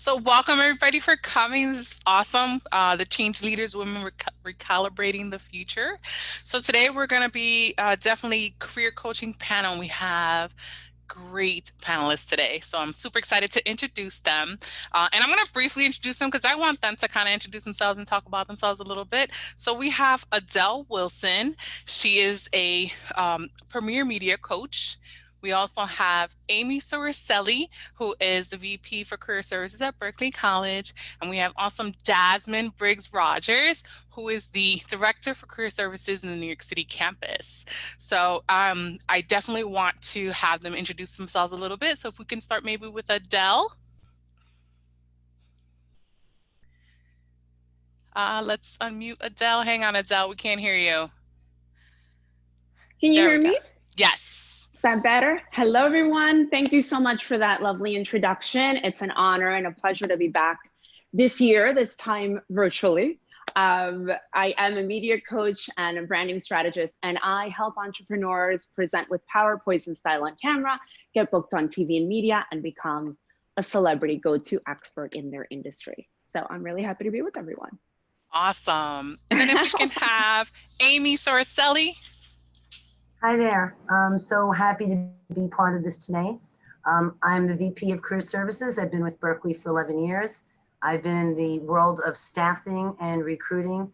So welcome everybody for coming. This is awesome. The Change Leaders Women Recalibrating the Future. So today we're going to be definitely career coaching panel. We have great panelists today. So I'm super excited to introduce them. And I'm going to briefly introduce them because I want them to kind of introduce themselves and talk about themselves a little bit. So we have Adele Wilson. She is a premier media coach. We also have Amy Soricelli, who is the VP for Career Services at Berkeley College. And we have awesome Jasmine Briggs Rogers, who is the Director for Career Services in the New York City campus. So I definitely want to have them introduce themselves a little bit. So if we can start maybe with Adele. Let's unmute Adele. Hang on, Adele, we can't hear you. Can you There we hear go. me? Yes. Is that better? Hello, everyone. Thank you so much for that lovely introduction. It's an honor and a pleasure to be back this year, this time virtually. I am a media coach and a branding strategist, and I help entrepreneurs present with power, poise, and style on camera, get booked on TV and media, and become a celebrity go-to expert in their industry. So I'm really happy to be with everyone. Awesome. And then if we can have Amy Soricelli. Hi there. I'm so happy to be part of this today. I'm the VP of Career Services. I've been with Berkeley for 11 years. I've been in the world of staffing and recruiting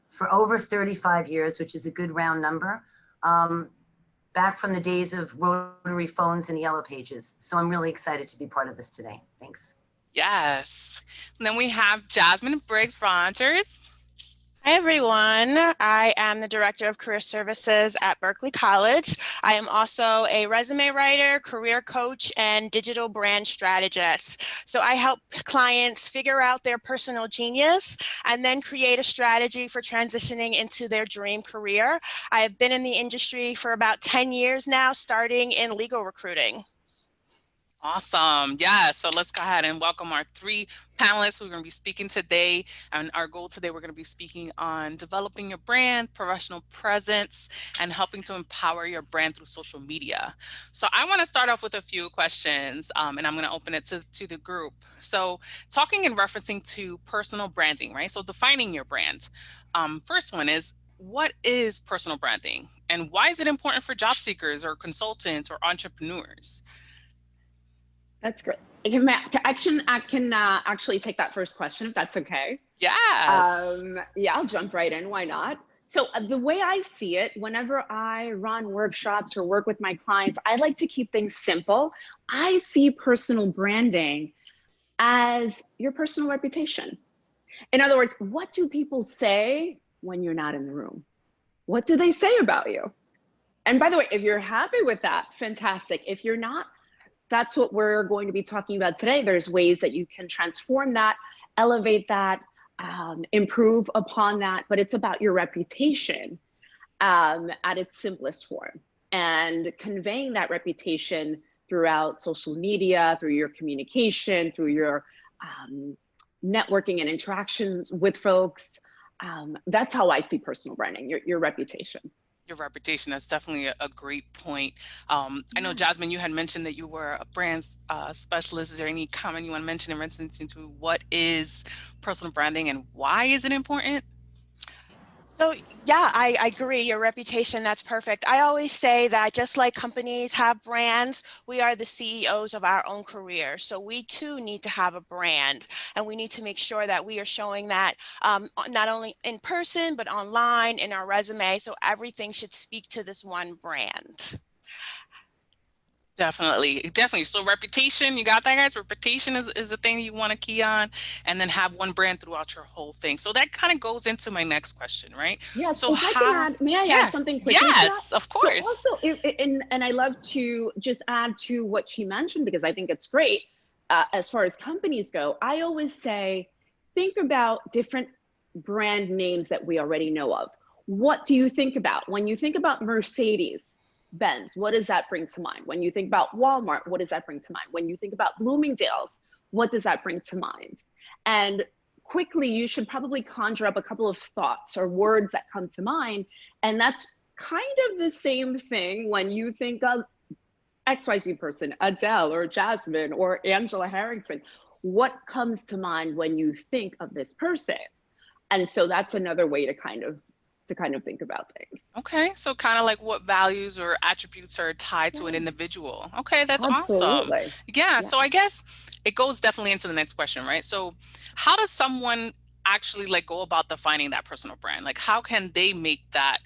for over 35 years, which is a good round number, back from the days of rotary phones and yellow pages. So I'm really excited to be part of this today. Thanks. Yes. And then we have Jasmine Briggs Rogers. Hi, everyone. I am the Director of Career Services at Berkeley College. I am also a resume writer, career coach, and digital brand strategist. So I help clients figure out their personal genius and then create a strategy for transitioning into their dream career. I have been in the industry for about 10 years now, starting in legal recruiting. Awesome. Yeah. So let's go ahead and welcome our three panelists who are going to be speaking today. And our goal today, we're going to be speaking on developing your brand, professional presence, and helping to empower your brand through social media. So I want to start off with a few questions, and I'm going to open it to the group. So talking and referencing to personal branding, right? So defining your brand. First one is, what is personal branding? And why is it important for job seekers or consultants or entrepreneurs? That's great. I can actually take that first question if that's okay. Yes. Yeah, I'll jump right in. Why not? So the way I see it, whenever I run workshops or work with my clients, I like to keep things simple. I see personal branding as your personal reputation. In other words, what do people say when you're not in the room? What do they say about you? And by the way, if you're happy with that, fantastic. If you're not, that's what we're going to be talking about today. There's ways that you can transform that, elevate that, improve upon that, but it's about your reputation at its simplest form, and conveying that reputation throughout social media, through your communication, through your networking and interactions with folks. That's how I see personal branding, your reputation. Your reputation. That's definitely a great point. I know, Jasmine, you had mentioned that you were a brand specialist. Is there any comment you want to mention in reference to what is personal branding and why is it important? So yeah, I agree. Your reputation, that's perfect. I always say that just like companies have brands, we are the CEOs of our own career. So we too need to have a brand, and we need to make sure that we are showing that not only in person, but online, in our resume. So everything should speak to this one brand. Definitely. So reputation, you got that, guys? Reputation is a thing you want to key on, and then have one brand throughout your whole thing. So that kind of goes into my next question, right? Yes, So if I can add, may I add something quickly? Yes, of course. So also, and I love to just add to what she mentioned, because I think it's great. As far as companies go, I always say, think about different brand names that we already know of. What do you think about? When you think about Mercedes Benz, what does that bring to mind? When you think about Walmart, what does that bring to mind? When you think about Bloomingdale's, what does that bring to mind? And quickly, you should probably conjure up a couple of thoughts or words that come to mind. And that's kind of the same thing when you think of XYZ person, Adele or Jasmine or Angela Harrington. what comes to mind when you think of this person? And so that's another way to kind of think about things. Okay, so kind of like what values or attributes are tied to an Yeah, individual. Okay, that's awesome. absolutely. Yeah, Yeah. so I guess it goes definitely into the next question, right? So how does someone actually like go about defining that personal brand? Like how can they make that,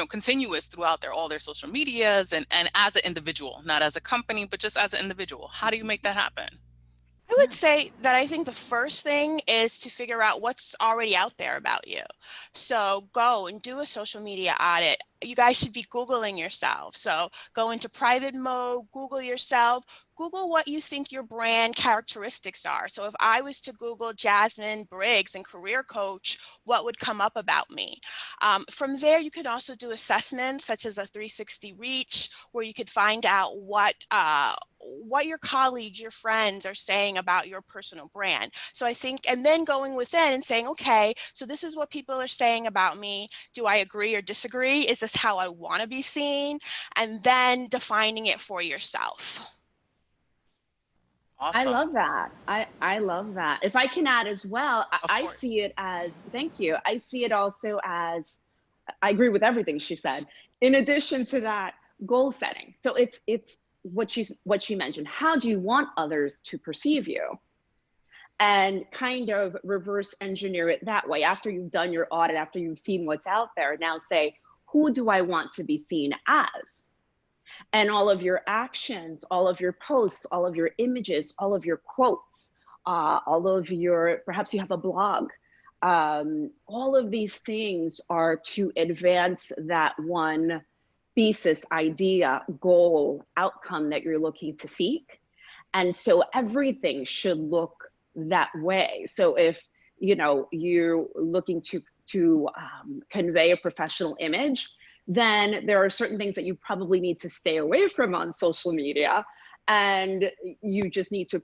continuous throughout all their social medias and as an individual, not as a company, but just as an individual? How do you make that happen? I would Yeah. say that I think the first thing is to figure out what's already out there about you. So go and do a social media audit. You guys should be Googling yourself. So go into private mode, Google yourself, Google what you think your brand characteristics are. So if I was to Google Jasmine Briggs and career coach, what would come up about me? From there, you can also do assessments such as a 360 reach, where you could find out what your colleagues, your friends are saying about your personal brand. So I think, and then going within and saying, okay, so this is what people are saying about me. Do I agree or disagree? Is this how I want to be seen? And then defining it for yourself. I Awesome. love that. I love that. If I can add as well, Of I see course. it as, thank you. I see it also as, I agree with everything she said. In addition to that, goal setting. So it's what she mentioned. How do you want others to perceive you? And kind of reverse engineer it that way. After you've done your audit, after you've seen what's out there, now say, who do I want to be seen as? And all of your actions, all of your posts, all of your images, all of your quotes, all of your, perhaps you have a blog. All of these things are to advance that one thesis, idea, goal, outcome that you're looking to seek. And so everything should look that way. So if you're looking to convey a professional image, then there are certain things that you probably need to stay away from on social media, and you just need to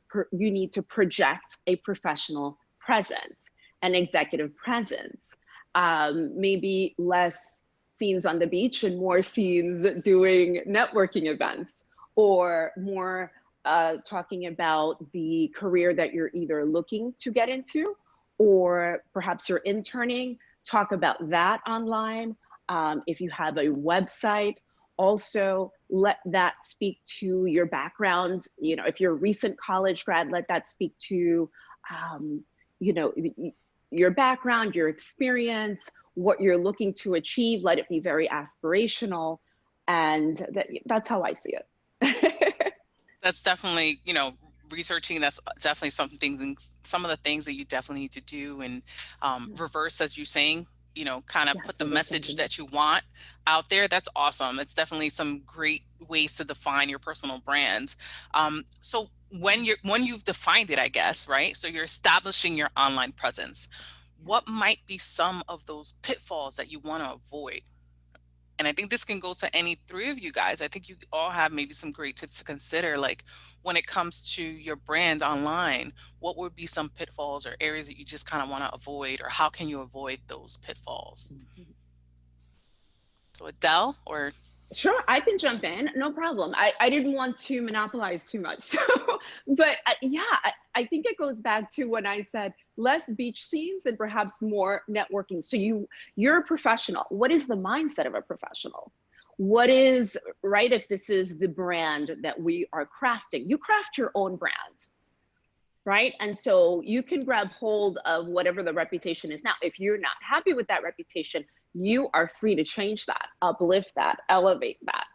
project a professional presence, an executive presence, maybe less scenes on the beach and more scenes doing networking events, or more talking about the career that you're either looking to get into, or perhaps you're interning, talk about that online. If you have a website, also let that speak to your background. If you're a recent college grad, let that speak to, you know, your background, your experience, what you're looking to achieve. Let it be very aspirational. And that's how I see it. That's definitely, researching, that's definitely some of the things that you definitely need to do and reverse, as you're saying, kind of Yes, put the reverse message engineer. that you want out there. That's awesome. It's definitely some great ways to define your personal brands. So when you've defined it, I guess, right? So you're establishing your online presence. What might be some of those pitfalls that you want to avoid? And I think this can go to any three of you guys. I think you all have maybe some great tips to consider, like when it comes to your brand online, what would be some pitfalls or areas that you just kind of want to avoid, or how can you avoid those pitfalls? Mhm. So Adele, or Sure, I can jump in. No problem. I didn't want to monopolize too much. So, but yeah, I think it goes back to when I said less beach scenes and perhaps more networking. So you're a professional. What is the mindset of a professional? What is, right? If this is the brand that we are crafting, you craft your own brand, right? And so you can grab hold of whatever the reputation is now. If you're not happy with that reputation, you are free to change that, uplift that, elevate that.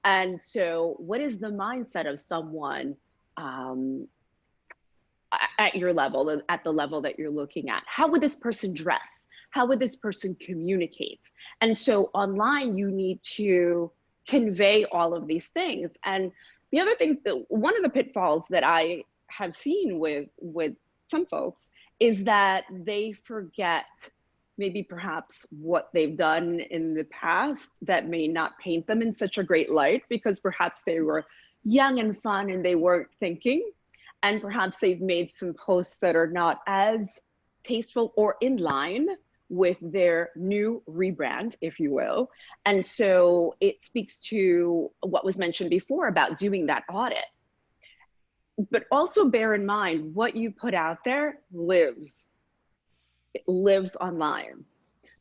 And so, what is the mindset of someone um, at your level, at the level that you're looking at? How would this person dress? How would this person communicate? And so, online, you need to convey all of these things. And the other thing, one of the pitfalls that I have seen with some folks is that they forget maybe perhaps what they've done in the past that may not paint them in such a great light, because perhaps they were young and fun and they weren't thinking, and perhaps they've made some posts that are not as tasteful or in line with their new rebrand, if you will. And so it speaks to what was mentioned before about doing that audit. But also bear in mind what you put out there lives. It lives online.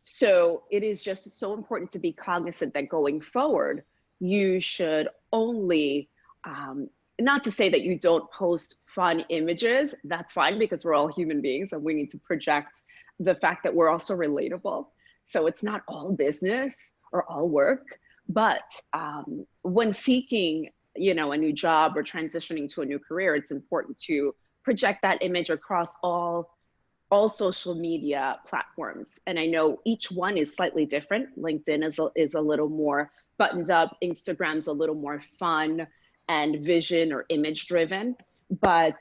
So it is just so important to be cognizant that going forward, you should only, not to say that you don't post fun images, that's fine because we're all human beings and we need to project the fact that we're also relatable. So it's not all business or all work, but when seeking, you know, a new job or transitioning to a new career, it's important to project that image across all social media platforms. And I know each one is slightly different. LinkedIn is a little more buttoned up. Instagram's a little more fun and vision or image driven. But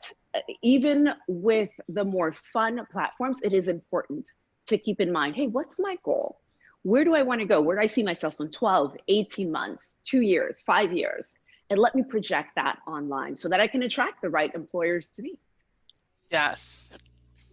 even with the more fun platforms, it is important to keep in mind, hey, what's my goal? Where do I want to go? Where do I see myself in 12, 18 months, 2 years, 5 years? And let me project that online so that I can attract the right employers to me. Yes.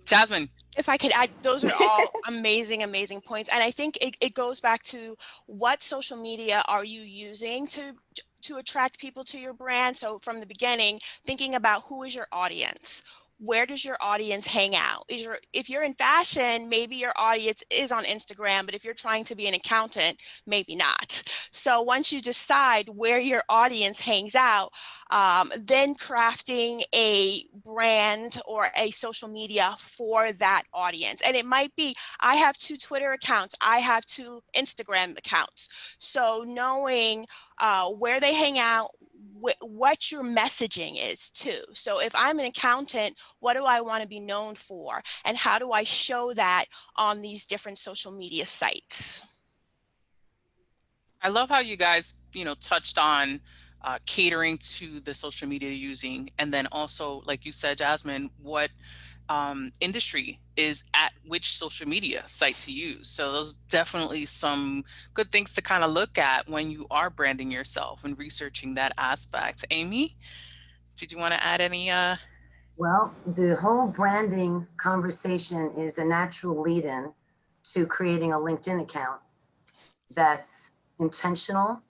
Jasmine. If I could add, those are all amazing, amazing points. And I think it goes back to what social media are you using to attract people to your brand. So from the beginning, thinking about who is your audience. Where does your audience hang out? If you're in fashion, maybe your audience is on Instagram, but if you're trying to be an accountant, maybe not. So once you decide where your audience hangs out, then crafting a brand or a social media for that audience. And it might be, I have 2 Twitter accounts, I have 2 Instagram accounts. So knowing where they hang out, what your messaging is too. So if I'm an accountant, what do I want to be known for? And how do I show that on these different social media sites? I love how you guys, touched on catering to the social media using, and then also, like you said, Jasmine, what industry is at which social media site to use. So those definitely some good things to kind of look at when you are branding yourself and researching that aspect. Amy, did you want to add any? Well, the whole branding conversation is a natural lead-in to creating a LinkedIn account that's intentional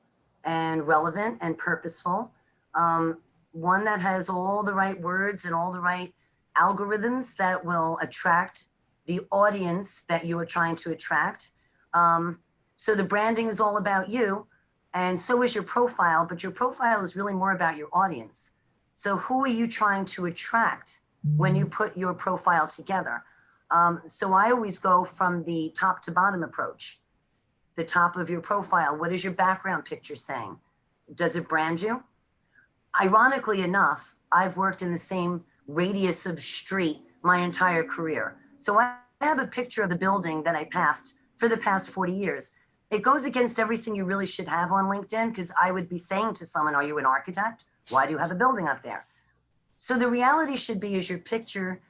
and relevant and purposeful. One that has all the right words and all the right algorithms that will attract the audience that you are trying to attract. So the branding is all about you, and so is your profile, but your profile is really more about your audience. So who are you trying to attract when you put your profile together? So I always go from the top to bottom approach. The top of your profile, what is your background picture saying? Does it brand you? Ironically enough, I've worked in the same radius of street my entire career. So I have a picture of the building that I passed for the past 40 years. It goes against everything you really should have on LinkedIn, because I would be saying to someone, are you an architect? Why do you have a building up there? So the reality should be is your picture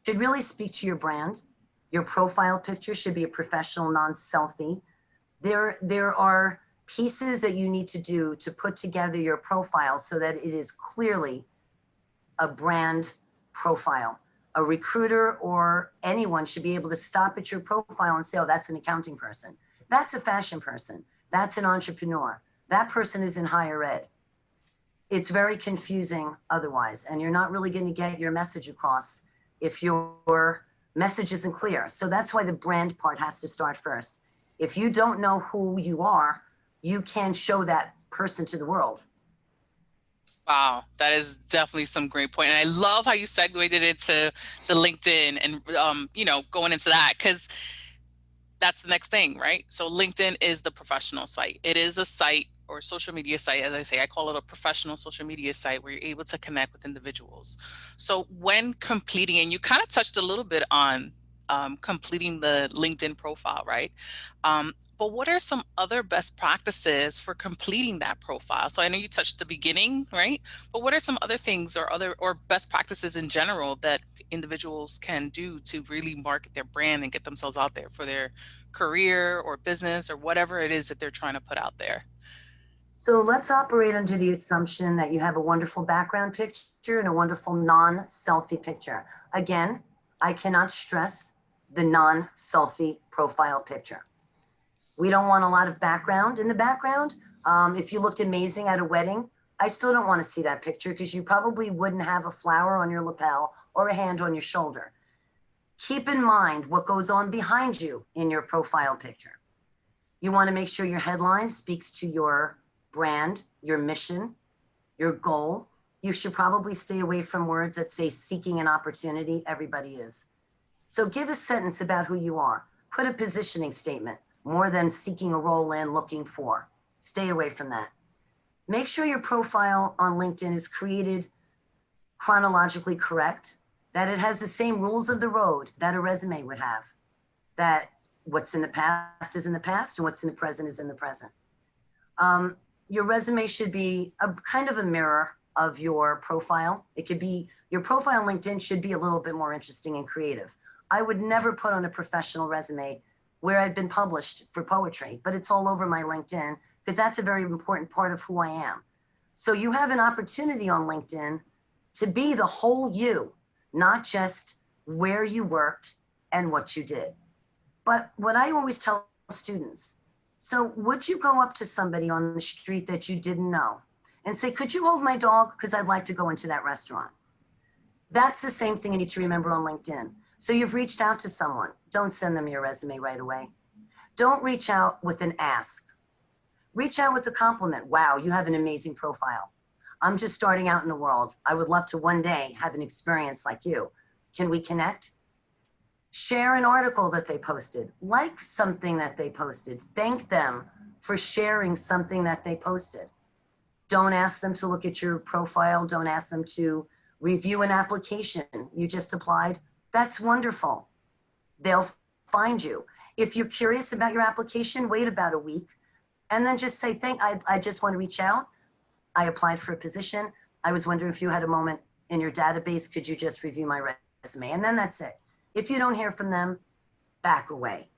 should really speak to your brand. Your profile picture should be a professional, non-selfie. There are pieces that you need to do to put together your profile so that it is clearly a brand profile. A recruiter or anyone should be able to stop at your profile and say, oh, that's an accounting person. That's a fashion person. That's an entrepreneur. That person is in higher ed. It's very confusing otherwise, and you're not really going to get your message across if your message isn't clear. So that's why the brand part has to start first. If you don't know who you are, you can't show that person to the world. Wow, that is definitely some great point. And I love how you segued it into the LinkedIn and, going into that, because that's the next thing, right? So LinkedIn is the professional site. It is a site or social media site, as I say, I call it a professional social media site where you're able to connect with individuals. So when completing, and you kind of touched a little bit on completing the LinkedIn profile, right? But what are some other best practices for completing that profile? So I know you touched the beginning, right? But what are some other things or best practices in general that individuals can do to really market their brand and get themselves out there for their career or business or whatever it is that they're trying to put out there? So let's operate under the assumption that you have a wonderful background picture and a wonderful non-selfie picture. Again, I cannot stress the non-selfie profile picture. We don't want a lot of background in the background. If you looked amazing at a wedding, I still don't want to see that picture because you probably wouldn't have a flower on your lapel or a hand on your shoulder. Keep in mind what goes on behind you in your profile picture. You want to make sure your headline speaks to your brand, your mission, your goal. You should probably stay away from words that say seeking an opportunity. Everybody is. So give a sentence about who you are. Put a positioning statement more than seeking a role in, looking for. Stay away from that. Make sure your profile on LinkedIn is created chronologically correct, that it has the same rules of the road that a resume would have, that what's in the past is in the past and what's in the present is in the present. Your resume should be a kind of a mirror of your profile. It could be, your profile on LinkedIn should be a little bit more interesting and creative. I would never put on a professional resume where I've been published for poetry, but it's all over my LinkedIn because that's a very important part of who I am. So you have an opportunity on LinkedIn to be the whole you, not just where you worked and what you did. But what I always tell students, so would you go up to somebody on the street that you didn't know and say, could you hold my dog? Because I'd like to go into that restaurant. That's the same thing you need to remember on LinkedIn. So you've reached out to someone. Don't send them your resume right away. Don't reach out with an ask. Reach out with a compliment. Wow, you have an amazing profile. I'm just starting out in the world. I would love to one day have an experience like you. Can we connect? Share an article that they posted. Like something that they posted. Thank them for sharing something that they posted. Don't ask them to look at your profile. Don't ask them to review an application you just applied. That's wonderful. They'll find you. If you're curious about your application, wait about a week and then just say, I just want to reach out. I applied for a position. I was wondering if you had a moment in your database, could you just review my resume? And then that's it. If you don't hear from them, back away.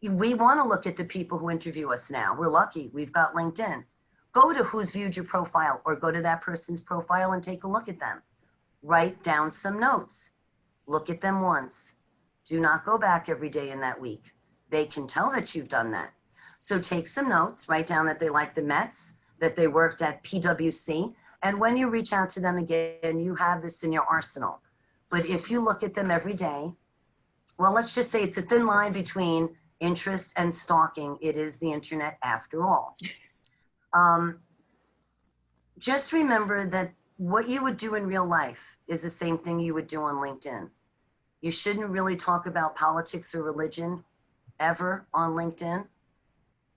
We want to look at the people who interview us now. We're lucky. We've got LinkedIn. Go to who's viewed your profile or go to that person's profile and take a look at them. Write down some notes. Look at them once. Do not go back every day in that week. They can tell that you've done that. So take some notes, write down that they like the Mets, that they worked at PwC. And when you reach out to them again, you have this in your arsenal. But if you look at them every day, well, let's just say it's a thin line between interest and stalking. It is the internet after all. Just remember that what you would do in real life is the same thing you would do on LinkedIn. You shouldn't really talk about politics or religion ever on LinkedIn.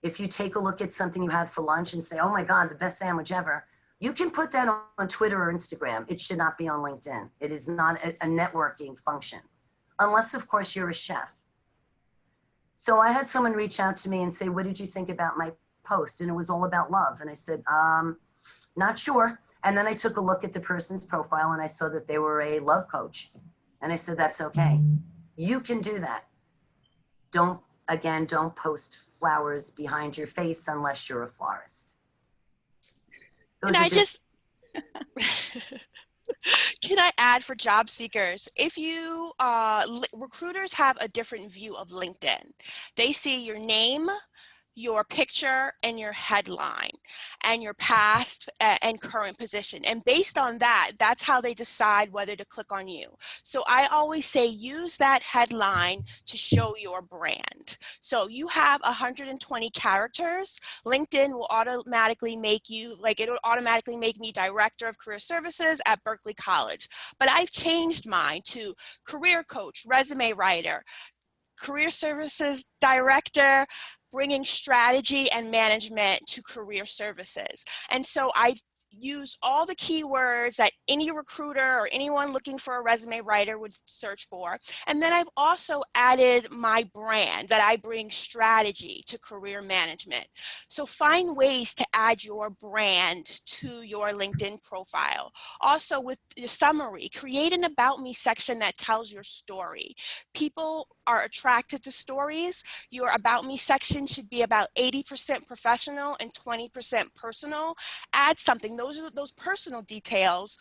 If you take a look at something you had for lunch and say, oh my God, the best sandwich ever, you can put that on Twitter or Instagram. It should not be on LinkedIn. It is not a networking function, unless of course you're a chef. So I had someone reach out to me and say, what did you think about my post? And it was all about love. And I said, not sure. And then I took a look at the person's profile and I saw that they were a love coach. And I said, that's okay. You can do that. Don't post flowers behind your face unless you're a florist. Can I add for job seekers, if you, recruiters have a different view of LinkedIn. They see your name, your picture, and your headline, and your past and current position. And based on that, that's how they decide whether to click on you. So I always say use that headline to show your brand. So you have 120 characters. LinkedIn will automatically make you, it'll automatically make me Director of Career Services at Berkeley College. But I've changed mine to career coach, resume writer, career services director, bringing strategy and management to career services. And so I use all the keywords that any recruiter or anyone looking for a resume writer would search for. And then I've also added my brand that I bring strategy to career management. So find ways to add your brand to your LinkedIn profile. Also with the summary, create an about me section that tells your story. People are attracted to stories. Your about me section should be about 80% professional and 20% personal. Add something. Those personal details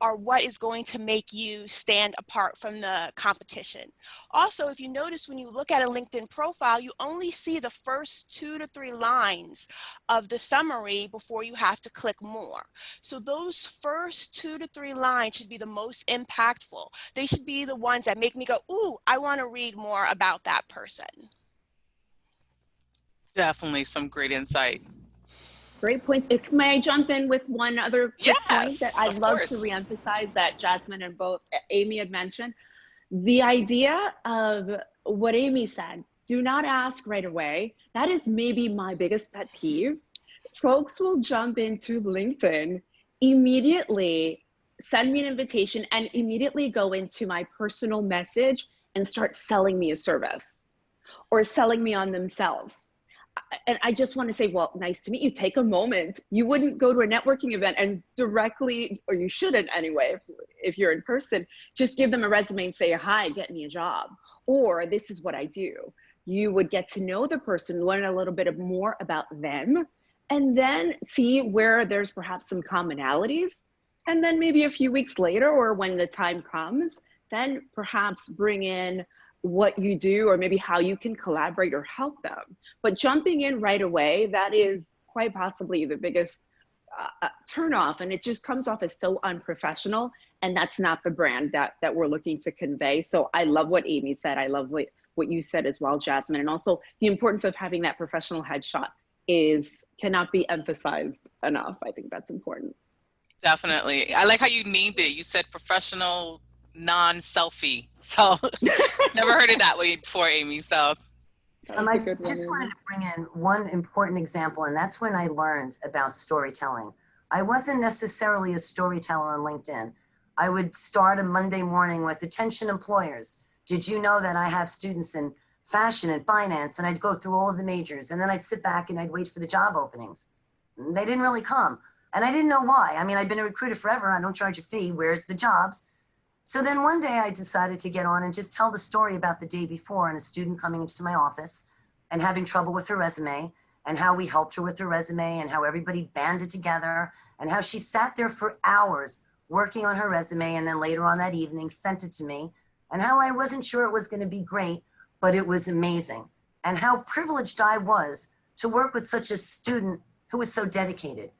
are what is going to make you stand apart from the competition. Also, if you notice, when you look at a LinkedIn profile, you only see the first 2 to 3 lines of the summary before you have to click more. So those first 2 to 3 lines should be the most impactful. They should be the ones that make me go, ooh, I want to read more about that person. Definitely some great insight. Great points. May I jump in with one other quick point that Yes, I'd of love to course. reemphasize that Jasmine and both Amy had mentioned? The idea of what Amy said, do not ask right away. That is maybe my biggest pet peeve. Folks will jump into LinkedIn, immediately send me an invitation, and immediately go into my personal message and start selling me a service or selling me on themselves. And I just want to say, well, nice to meet you. Take a moment. You wouldn't go to a networking event and directly, or you shouldn't anyway, if you're in person, just give them a resume and say, hi, get me a job. Or this is what I do. You would get to know the person, learn a little bit more about them, and then see where there's perhaps some commonalities. And then maybe a few weeks later, or when the time comes, then perhaps bring in what you do or maybe how you can collaborate or help them. But jumping in right away, that is quite possibly the biggest turnoff, and it just comes off as so unprofessional, and that's not the brand that we're looking to convey. So I love what Amy said. I love what you said as well, Jasmine, and also the importance of having that professional headshot cannot be emphasized enough. I think that's important. Definitely. I like how you named it. You said professional non-selfie. So never heard it that way before, Amy. So I just wanted to bring in one important example, and that's when I learned about storytelling. I wasn't necessarily a storyteller on LinkedIn. I would start a Monday morning with attention employers. Did you know that I have students in fashion and finance? And I'd go through all of the majors, and then I'd sit back and I'd wait for the job openings. They didn't really come. And I didn't know why. I mean, I've been a recruiter forever. I don't charge a fee. Where's the jobs? So then one day I decided to get on and just tell the story about the day before and a student coming into my office and having trouble with her resume, and how we helped her with her resume, and how everybody banded together, and how she sat there for hours working on her resume, and then later on that evening sent it to me, and how I wasn't sure it was going to be great, but it was amazing, and how privileged I was to work with such a student who was so dedicated.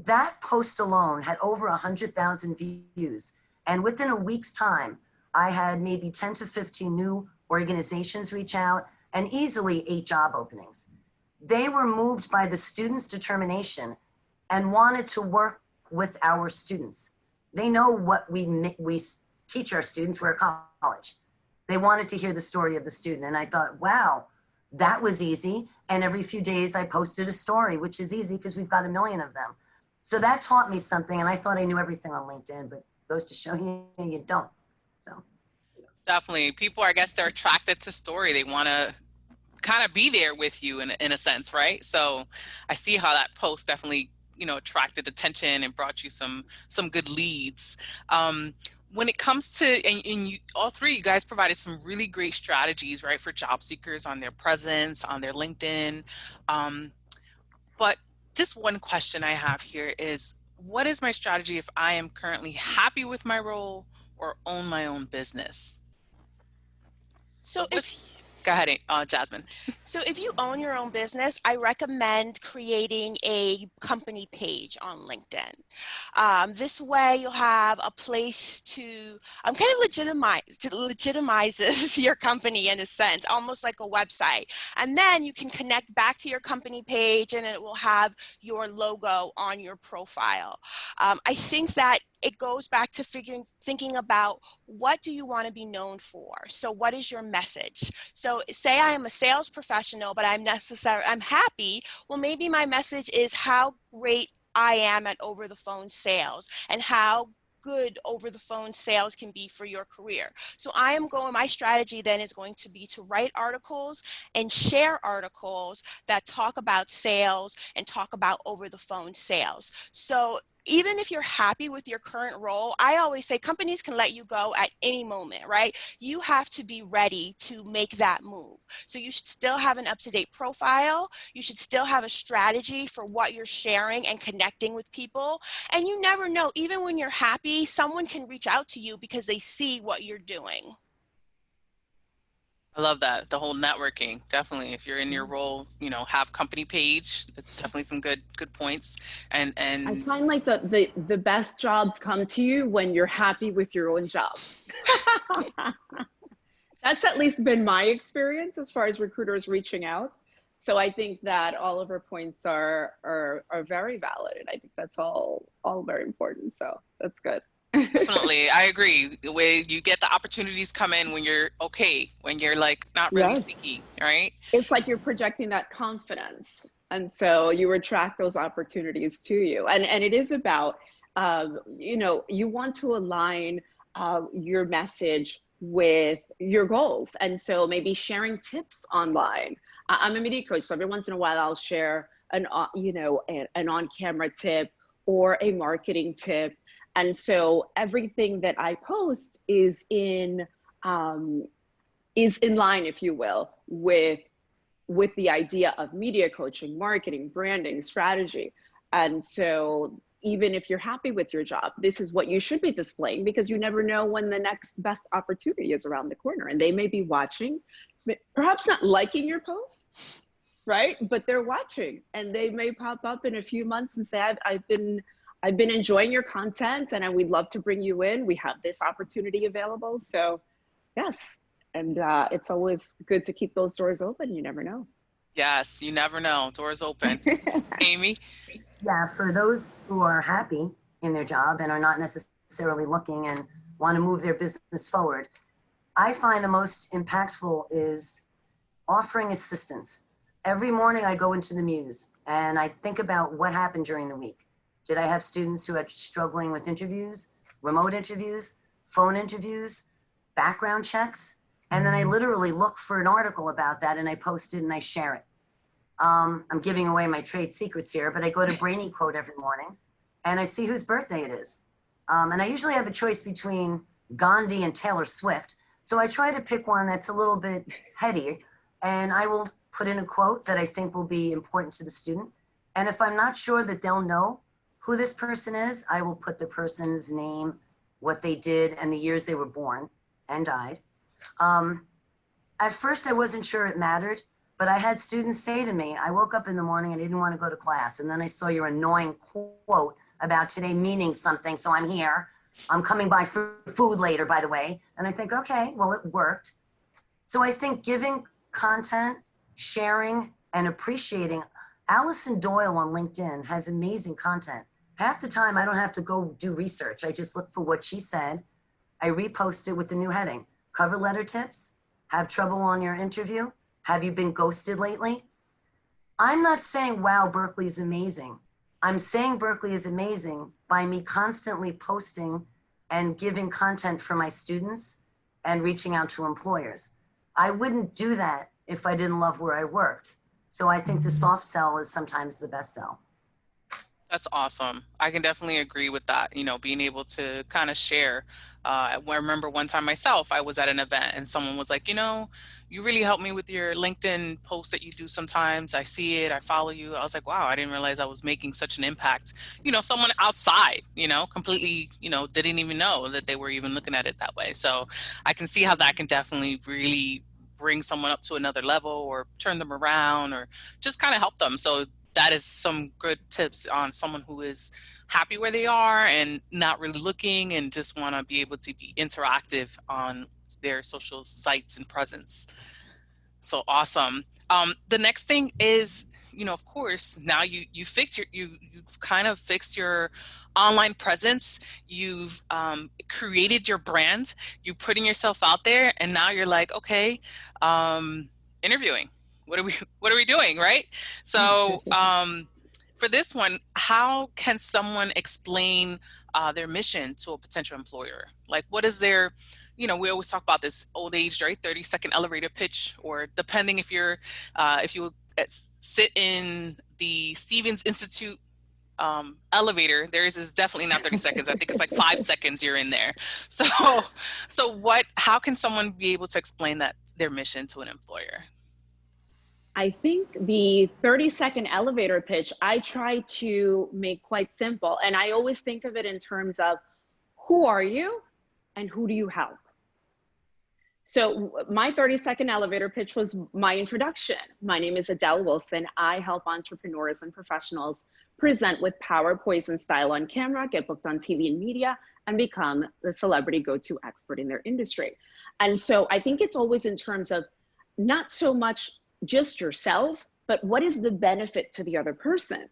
That post alone had over 100,000 views. And within a week's time, I had maybe 10 to 15 new organizations reach out and easily 8 job openings. They were moved by the students' determination and wanted to work with our students. They know what we teach our students. We're a college. They wanted to hear the story of the student. And I thought, wow, that was easy. And every few days I posted a story, which is easy because we've got 1 million of them. So that taught me something. And I thought I knew everything on LinkedIn, but goes to show you don't. So definitely people, I guess they're attracted to story. They want to kind of be there with you in a sense, right? So I see how that post definitely, attracted attention and brought you some good leads. When it comes to, and you, all three, you guys provided some really great strategies, right, for job seekers on their presence, on their LinkedIn. But just one question I have here is, what is my strategy if I am currently happy with my role or own my own business? So go ahead, Jasmine. So if you own your own business, I recommend creating a company page on LinkedIn. This way you'll have a place to kind of legitimizes your company in a sense, almost like a website. And then you can connect back to your company page and it will have your logo on your profile. I think that it goes back to thinking about, what do you want to be known for? So what is your message? So say I am a sales professional, but I'm happy. Well, maybe my message is how great I am at over the phone sales and how good over the phone sales can be for your career. So my strategy then is going to be to write articles and share articles that talk about sales and talk about over the phone sales. So even if you're happy with your current role, I always say companies can let you go at any moment, right? You have to be ready to make that move. So you should still have an up-to-date profile. You should still have a strategy for what you're sharing and connecting with people. And you never know, even when you're happy, someone can reach out to you because they see what you're doing. I love that. The whole networking, definitely. If you're in your role, have company page. That's definitely some good points. And I and find like the best jobs come to you when you're happy with your own job. That's at least been my experience as far as recruiters reaching out. So I think that all of her points are very valid, and I think that's all very important. So that's good. definitely, I agree. Where you get the opportunities come in when you're okay, when you're like not really Yes. seeking, right? It's like you're projecting that confidence, and so you attract those opportunities to you. And it is about you want to align your message with your goals, and so maybe sharing tips online. I'm a media coach, so every once in a while I'll share an on-camera tip or a marketing tip, and so everything that I post um, is in line, if you will, with the idea of media coaching, marketing, branding, strategy. And so even if you're happy with your job, this is what you should be displaying, because you never know when the next best opportunity is around the corner, and they may be watching, perhaps not liking your post, right? But they're watching, and they may pop up in a few months and say, I've been enjoying your content, and we'd love to bring you in. We have this opportunity available. So yes, and it's always good to keep those doors open. You never know. Yes, you never know. Doors open. Amy? Yeah, for those who are happy in their job and are not necessarily looking and want to move their business forward, I find the most impactful is offering assistance. Every morning I go into the Muse and I think about what happened during the week. Did I have students who are struggling with interviews, remote interviews, phone interviews, background checks? And then I literally look for an article about that and I post it and I share it. I'm giving away my trade secrets here, but I go to Brainy Quote every morning and I see whose birthday it is. And I usually have a choice between Gandhi and Taylor Swift. So I try to pick one that's a little bit heady, and I will put in a quote that I think will be important to the student. And if I'm not sure that they'll know who this person is, I will put the person's name, what they did, and the years they were born and died. At first, I wasn't sure it mattered, but I had students say to me, I woke up in the morning and I didn't want to go to class. And then I saw your annoying quote about today meaning something, so I'm here. I'm coming by for food later, by the way. And I think, okay, well, it worked. So I think giving content, sharing, and appreciating. Allison Doyle on LinkedIn has amazing content. Half the time, I don't have to go do research. I just look for what she said. I repost it with the new heading. Cover letter tips. Have trouble on your interview? Have you been ghosted lately? I'm not saying, wow, Berkeley is amazing. I'm saying Berkeley is amazing by me constantly posting and giving content for my students and reaching out to employers. I wouldn't do that if I didn't love where I worked. So I think the soft sell is sometimes the best sell. That's awesome. I can definitely agree with that, being able to kind of share. I remember one time myself, I was at an event and someone was like, you really helped me with your LinkedIn posts that you do sometimes. I see it, I follow you. I was like, wow, I didn't realize I was making such an impact. Someone outside, completely, didn't even know that they were even looking at it that way. So I can see how that can definitely really bring someone up to another level or turn them around or just kind of help them. So that is some good tips on someone who is happy where they are and not really looking and just want to be able to be interactive on their social sites and presence. So awesome. The next thing is, of course, now you've kind of fixed your online presence. You've created your brand. You're putting yourself out there, and now you're like, okay, interviewing. What are we doing, right? So for this one, how can someone explain their mission to a potential employer? Like, what is their, we always talk about this old age, right? 30-second elevator pitch, or depending if you sit in the Stevens Institute elevator, theirs is definitely not 30 seconds. I think it's like 5 seconds you're in there. So, how can someone be able to explain that their mission to an employer? I think the 30-second elevator pitch, I try to make quite simple. And I always think of it in terms of who are you and who do you help? So my 30-second elevator pitch was my introduction. My name is Adele Wilson. I help entrepreneurs and professionals present with power, poise, and style on camera, get booked on TV and media, and become the celebrity go-to expert in their industry. And so I think it's always in terms of not so much just yourself, but what is the benefit to the other person?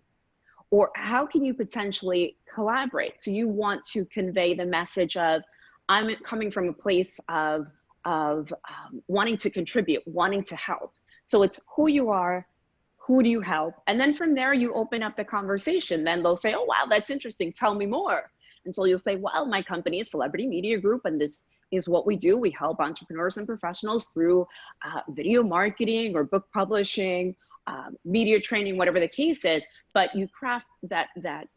Or how can you potentially collaborate? So you want to convey the message of, I'm coming from a place of wanting to contribute, wanting to help. So it's who you are, who do you help? And then from there, you open up the conversation. Then they'll say, oh, wow, that's interesting. Tell me more. And so you'll say, well, my company is Celebrity Media Group, and this is what we do. We help entrepreneurs and professionals through video marketing or book publishing, media training, whatever the case is. But you craft that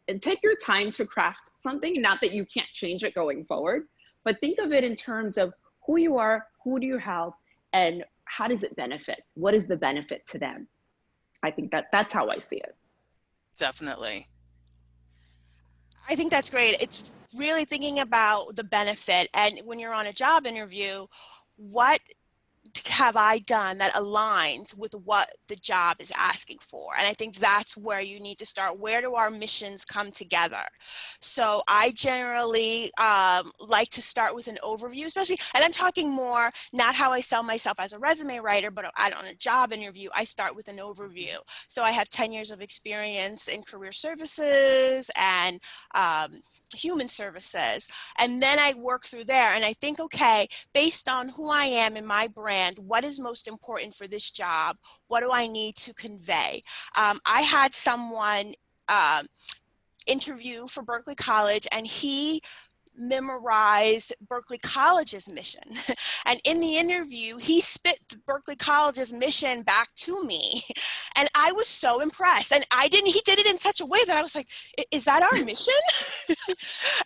and take your time to craft something, not that you can't change it going forward, but think of it in terms of who you are, who do you help, and how does it benefit? What is the benefit to them? I think that's how I see it. Definitely. I think that's great. It's really thinking about the benefit. And when you're on a job interview, what have I done that aligns with what the job is asking for? And I think that's where you need to start. Where do our missions come together? So I generally like to start with an overview, especially, and I'm talking more not how I sell myself as a resume writer, but on a job interview, I start with an overview. So I have 10 years of experience in career services and human services. And then I work through there and I think, okay, based on who I am in my brand, what is most important for this job? What do I need to convey? I had someone interview for Berkeley College, and he memorized Berkeley College's mission. And in the interview, he spit Berkeley College's mission back to me. And I was so impressed. And he did it in such a way that I was like, is that our mission?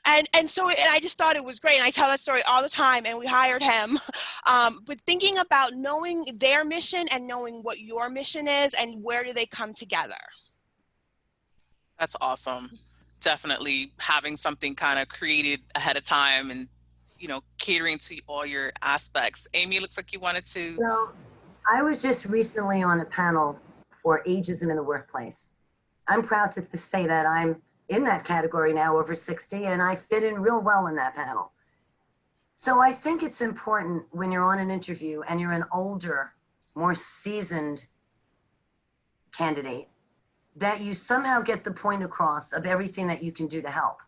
and I just thought it was great. And I tell that story all the time, and we hired him. But thinking about knowing their mission and knowing what your mission is and where do they come together. That's awesome. Definitely having something kind of created ahead of time and, catering to all your aspects. Amy, it looks like you wanted to. So I was just recently on a panel for ageism in the workplace. I'm proud to say that I'm in that category now, over 60, and I fit in real well in that panel. So I think it's important when you're on an interview and you're an older, more seasoned candidate, that you somehow get the point across of everything that you can do to help.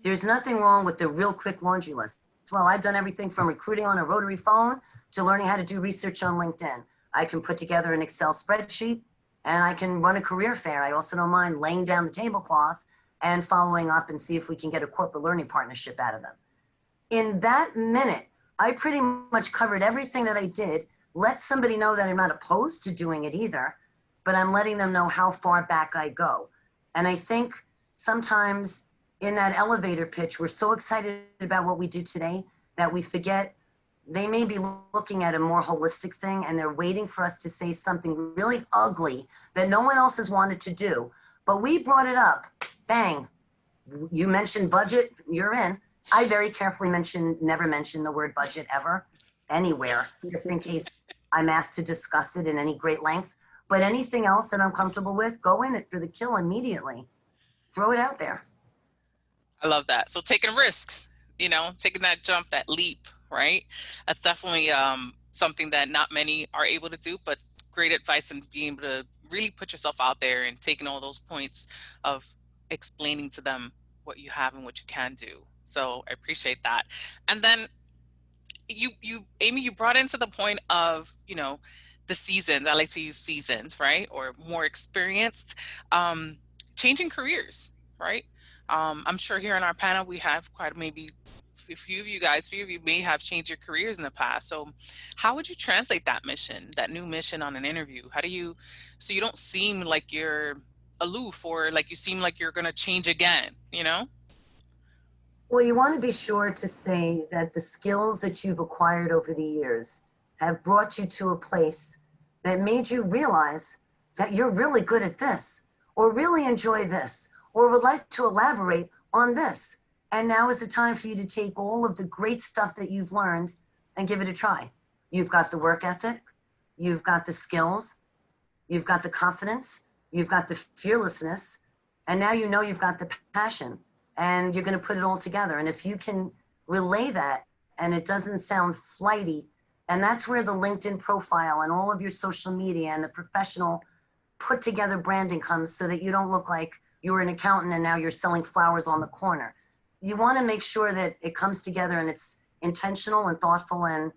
There's nothing wrong with the real quick laundry list. Well, I've done everything from recruiting on a rotary phone to learning how to do research on LinkedIn. I can put together an Excel spreadsheet and I can run a career fair. I also don't mind laying down the tablecloth and following up and see if we can get a corporate learning partnership out of them. In that minute, I pretty much covered everything that I did, let somebody know that I'm not opposed to doing it either, but I'm letting them know how far back I go. And I think sometimes in that elevator pitch, we're so excited about what we do today that we forget they may be looking at a more holistic thing and they're waiting for us to say something really ugly that no one else has wanted to do. But we brought it up, bang. You mentioned budget, you're in. I very carefully never mention the word budget ever, anywhere, just in case I'm asked to discuss it in any great length. But anything else that I'm comfortable with, go in it for the kill immediately. Throw it out there. I love that. So taking risks, taking that jump, that leap, right? That's definitely something that not many are able to do, but great advice in being able to really put yourself out there and taking all those points of explaining to them what you have and what you can do. So I appreciate that. And then Amy, you brought into the point of, the seasons. I like to use seasons, right? Or more experienced, changing careers, right? I'm sure here on our panel, we have maybe a few of you may have changed your careers in the past. So how would you translate that mission, that new mission on an interview? So you don't seem like you're aloof, or like you seem like you're going to change again, you know? Well, you want to be sure to say that the skills that you've acquired over the years have brought you to a place that made you realize that you're really good at this, or really enjoy this, or would like to elaborate on this. And now is the time for you to take all of the great stuff that you've learned and give it a try. You've got the work ethic, you've got the skills, you've got the confidence, you've got the fearlessness, and now you know you've got the passion, and you're going to put it all together. And if you can relay that and it doesn't sound flighty, and that's where the LinkedIn profile and all of your social media and the professional put together branding comes, so that you don't look like you're an accountant and now you're selling flowers on the corner. You want to make sure that it comes together and it's intentional and thoughtful, and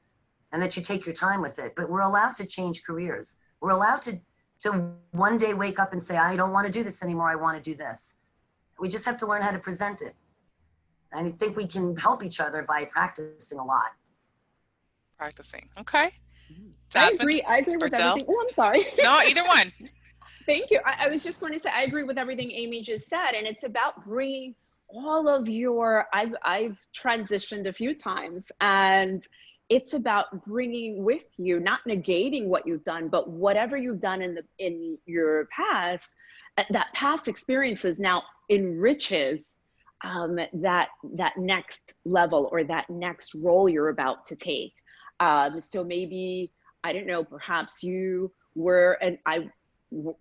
that you take your time with it. But we're allowed to change careers. We're allowed to one day wake up and say, I don't want to do this anymore, I want to do this. We just have to learn how to present it. And I think we can help each other by practicing a lot. Practicing. Okay. I Jasmine agree or with Del? everything. Oh, I'm sorry. No, either one. Thank you. I was just going to say, I agree with everything Amy just said. And it's about bringing all of your, I've transitioned a few times, and it's about bringing with you, not negating what you've done, but whatever you've done in your past, that past experiences now enriches that next level or that next role you're about to take. So maybe, I don't know, perhaps you were, and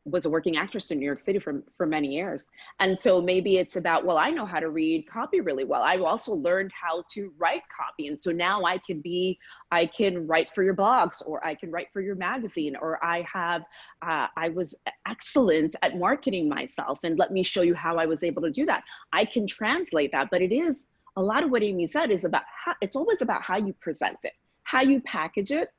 was a working actress in New York City for many years. And so maybe it's about, well, I know how to read copy really well. I also learned how to write copy. And so now I can write for your blogs, or I can write for your magazine, or I was excellent at marketing myself, and let me show you how I was able to do that. I can translate that, but it is a lot of what Amy said is about it's always about how you present it, how you package it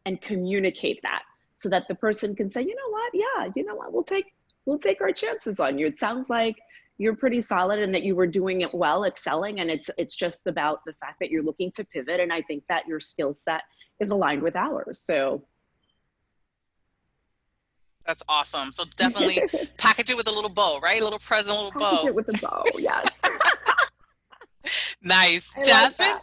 and communicate that, so that the person can say, you know what, yeah, you know what, we'll take our chances on you. It sounds like you're pretty solid and that you were doing it well, excelling, and it's just about the fact that you're looking to pivot, and I think that your skill set is aligned with ours. So That's awesome. So definitely package it with a little bow, right? A little present, a little package bow. it with a bow. Yes. Nice. I like Jasmine? that.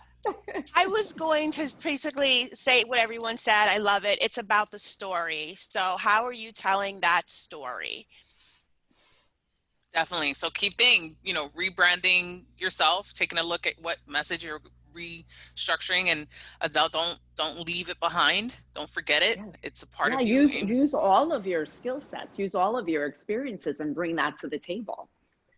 I was going to basically say what everyone said. I love it. It's about the story. So how are you telling that story? Definitely. So keeping, rebranding yourself, taking a look at what message you're restructuring, and Adele, don't leave it behind. Don't forget it. Yeah. It's a part Yeah, of you. use all of your skill sets, use all of your experiences, and bring that to the table.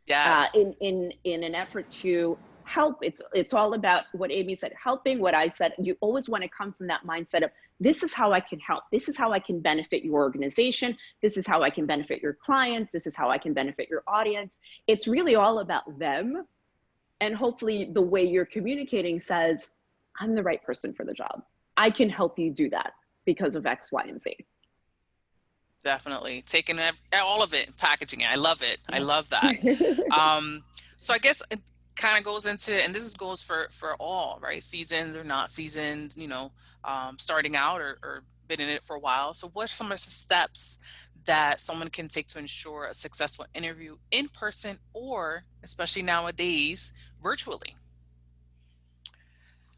Yes. In an effort to help. It's all about what Amy said, helping. What I said, you always want to come from that mindset of, this is how I can help. This is how I can benefit your organization. This is how I can benefit your clients. This is how I can benefit your audience. It's really all about them. And hopefully the way you're communicating says, I'm the right person for the job. I can help you do that because of X, Y, and Z. Definitely. Taking all of it and packaging it. I love it. I love that. So I guess it kind of goes into, and goes for all, right? Seasoned or not seasoned, starting out or been in it for a while. So what are some of the steps that someone can take to ensure a successful interview in person, or especially nowadays, virtually?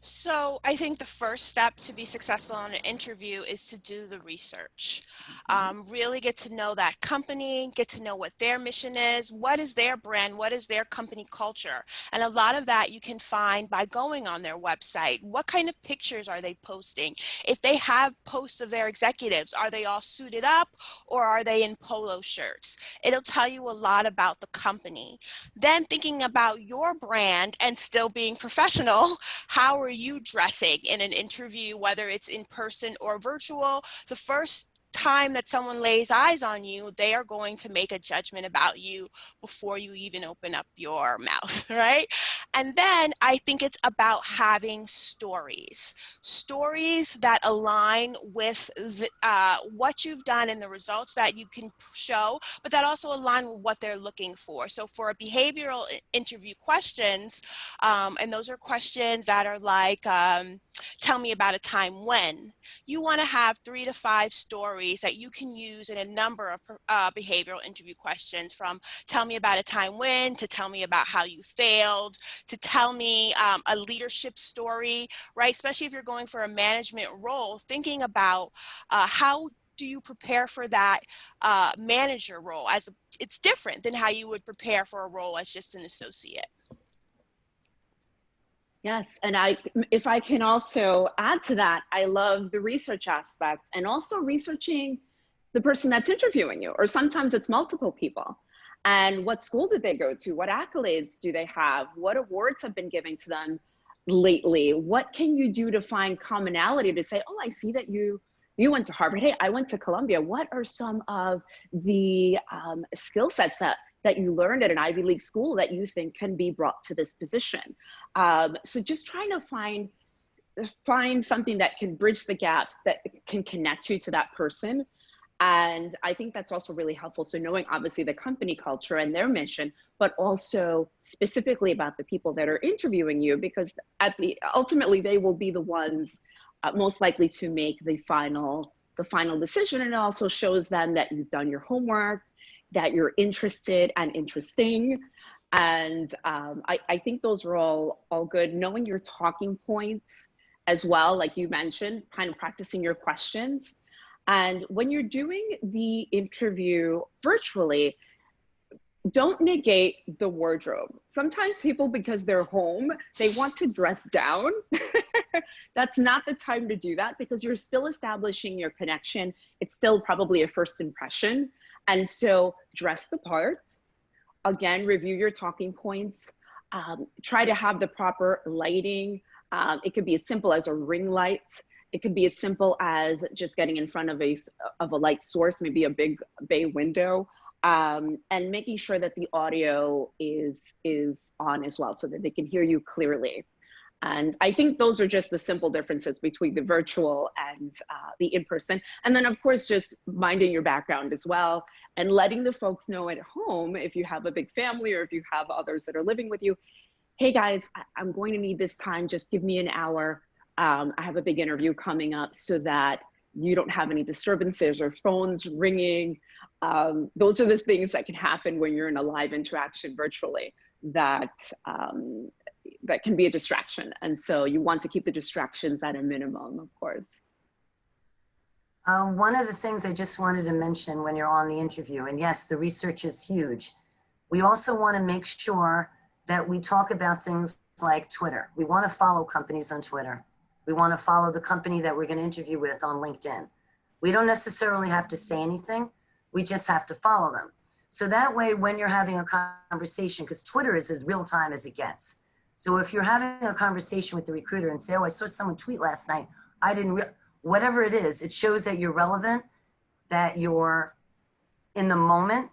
So I think the first step to be successful in an interview is to do the research. Really get to know that company, get to know what their mission is, what is their brand, what is their company culture. And a lot of that you can find by going on their website. What kind of pictures are they posting? If they have posts of their executives, are they all suited up, or are they in polo shirts? It'll tell you a lot about the company. Then thinking about your brand and still being professional, how are you dressing in an interview, whether it's in person or virtual? The first time that someone lays eyes on you, they are going to make a judgment about you before you even open up your mouth, right? And then I think it's about having stories that align with what you've done and the results that you can show, but that also align with what they're looking for. So for a behavioral interview questions, and those are questions that are like, tell me about a time when. You want to have 3 to 5 stories that you can use in a number of behavioral interview questions, from tell me about a time when, to tell me about how you failed, to tell me a leadership story, right? Especially if you're going for a management role, thinking about how do you prepare for that manager role. It's different than how you would prepare for a role as just an associate. Yes, and if I can also add to that, I love the research aspect and also researching the person that's interviewing you, or sometimes it's multiple people. And what school did they go to? What accolades do they have? What awards have been given to them lately? What can you do to find commonality to say, oh, I see that you went to Harvard. Hey, I went to Columbia. What are some of the skill sets that you learned at an Ivy League school that you think can be brought to this position? So just trying to find something that can bridge the gaps, that can connect you to that person. And I think that's also really helpful. So knowing obviously the company culture and their mission, but also specifically about the people that are interviewing you, because ultimately they will be the ones most likely to make the final decision. And it also shows them that you've done your homework, that you're interested and interesting. And I think those are all good. Knowing your talking points as well, like you mentioned, kind of practicing your questions. And when you're doing the interview virtually, don't negate the wardrobe. Sometimes people, because they're home, they want to dress down. That's not the time to do that, because you're still establishing your connection. It's still probably a first impression. And so dress the part. Again, review your talking points. Try to have the proper lighting. It could be as simple as a ring light. It could be as simple as just getting in front of a light source, maybe a big bay window, and making sure that the audio is on as well, so that they can hear you clearly. And I think those are just the simple differences between the virtual and the in-person. And then of course, just minding your background as well, and letting the folks know at home, if you have a big family or if you have others that are living with you, hey guys, I'm going to need this time, just give me an hour. I have a big interview coming up, so that you don't have any disturbances or phones ringing. Those are the things that can happen when you're in a live interaction virtually, that can be a distraction. And so you want to keep the distractions at a minimum, of course. One of the things I just wanted to mention when you're on the interview, and yes, the research is huge. We also want to make sure that we talk about things like Twitter. We want to follow companies on Twitter. We want to follow the company that we're going to interview with on LinkedIn. We don't necessarily have to say anything. We just have to follow them. So that way, when you're having a conversation, because Twitter is as real time as it gets. So if you're having a conversation with the recruiter and say, oh, I saw someone tweet last night, whatever it is, it shows that you're relevant, that you're in the moment,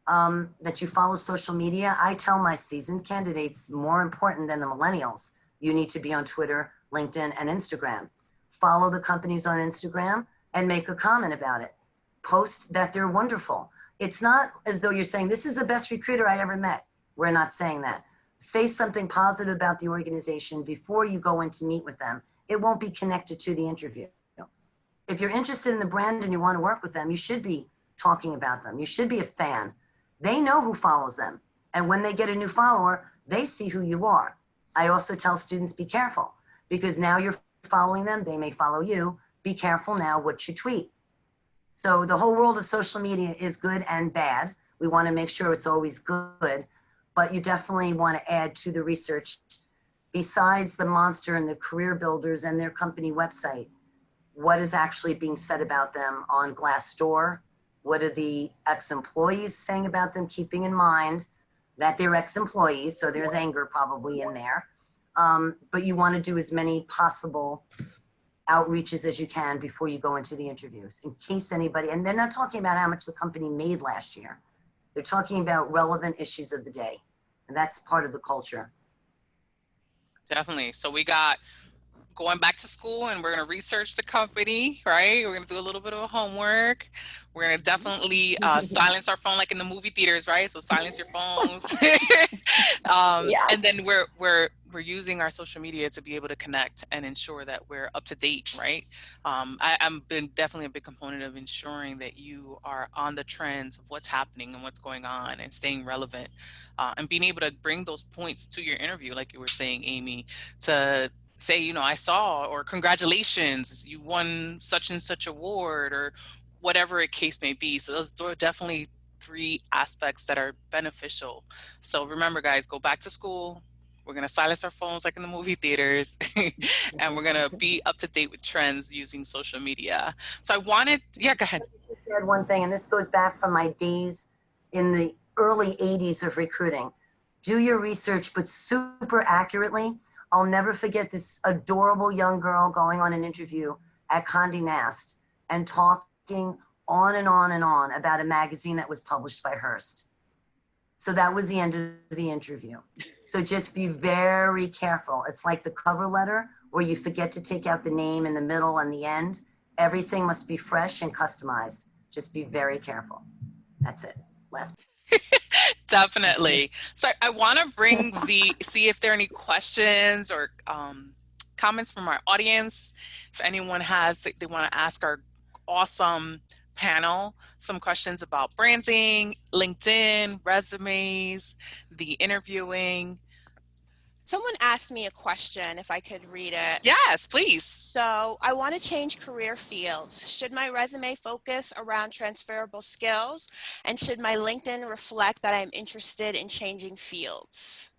that you follow social media. I tell my seasoned candidates, more important than the millennials, you need to be on Twitter, LinkedIn, and Instagram. Follow the companies on Instagram and make a comment about it. Post that they're wonderful. It's not as though you're saying, this is the best recruiter I ever met. We're not saying that. Say something positive about the organization before you go in to meet with them. It won't be connected to the interview. If you're interested in the brand and you want to work with them, you should be talking about them. You should be a fan. They know who follows them. And when they get a new follower, they see who you are. I also tell students, be careful, because now you're following them. They may follow you. Be careful now what you tweet. So the whole world of social media is good and bad. We want to make sure it's always good, but you definitely want to add to the research, besides the monster and the career builders and their company website, what is actually being said about them on Glassdoor? What are the ex-employees saying about them, keeping in mind that they're ex-employees, so there's anger probably in there. But you want to do as many possible outreaches as you can before you go into the interviews, in case anybody, and they're not talking about how much the company made last year. They're talking about relevant issues of the day, and that's part of the culture. Definitely. So we got going back to school, and we're going to research the company, right? We're going to do a little bit of homework. We're going to definitely silence our phone, like in the movie theaters, right? So silence your phones. Yes. And then we're we're using our social media to be able to connect and ensure that we're up to date, right? I'm been definitely a big component of ensuring that you are on the trends of what's happening and what's going on and staying relevant, and being able to bring those points to your interview, like you were saying, Amy, to say, you know, I saw, or congratulations, you won such and such award, or whatever a case may be. So those are definitely three aspects that are beneficial. So remember, guys, go back to school. We're going to silence our phones like in the movie theaters, and we're going to be up to date with trends using social media. So I wanted, yeah, go ahead. Just add one thing, and this goes back from my days in the early 80s of recruiting. Do your research, but super accurately. I'll never forget this adorable young girl going on an interview at Condé Nast and talking on and on and on about a magazine that was published by Hearst. So that was the end of the interview. So just be very careful. It's like the cover letter where you forget to take out the name in the middle and the end. Everything must be fresh and customized. Just be very careful. That's it. Last. Definitely. So I want to see if there are any questions or comments from our audience. If anyone has, they want to ask our awesome panel some questions about branding, LinkedIn, resumes, the interviewing. Someone asked me a question, if I could read it. Yes, please. So I want to change career fields. Should my resume focus around transferable skills? And should my LinkedIn reflect that I'm interested in changing fields?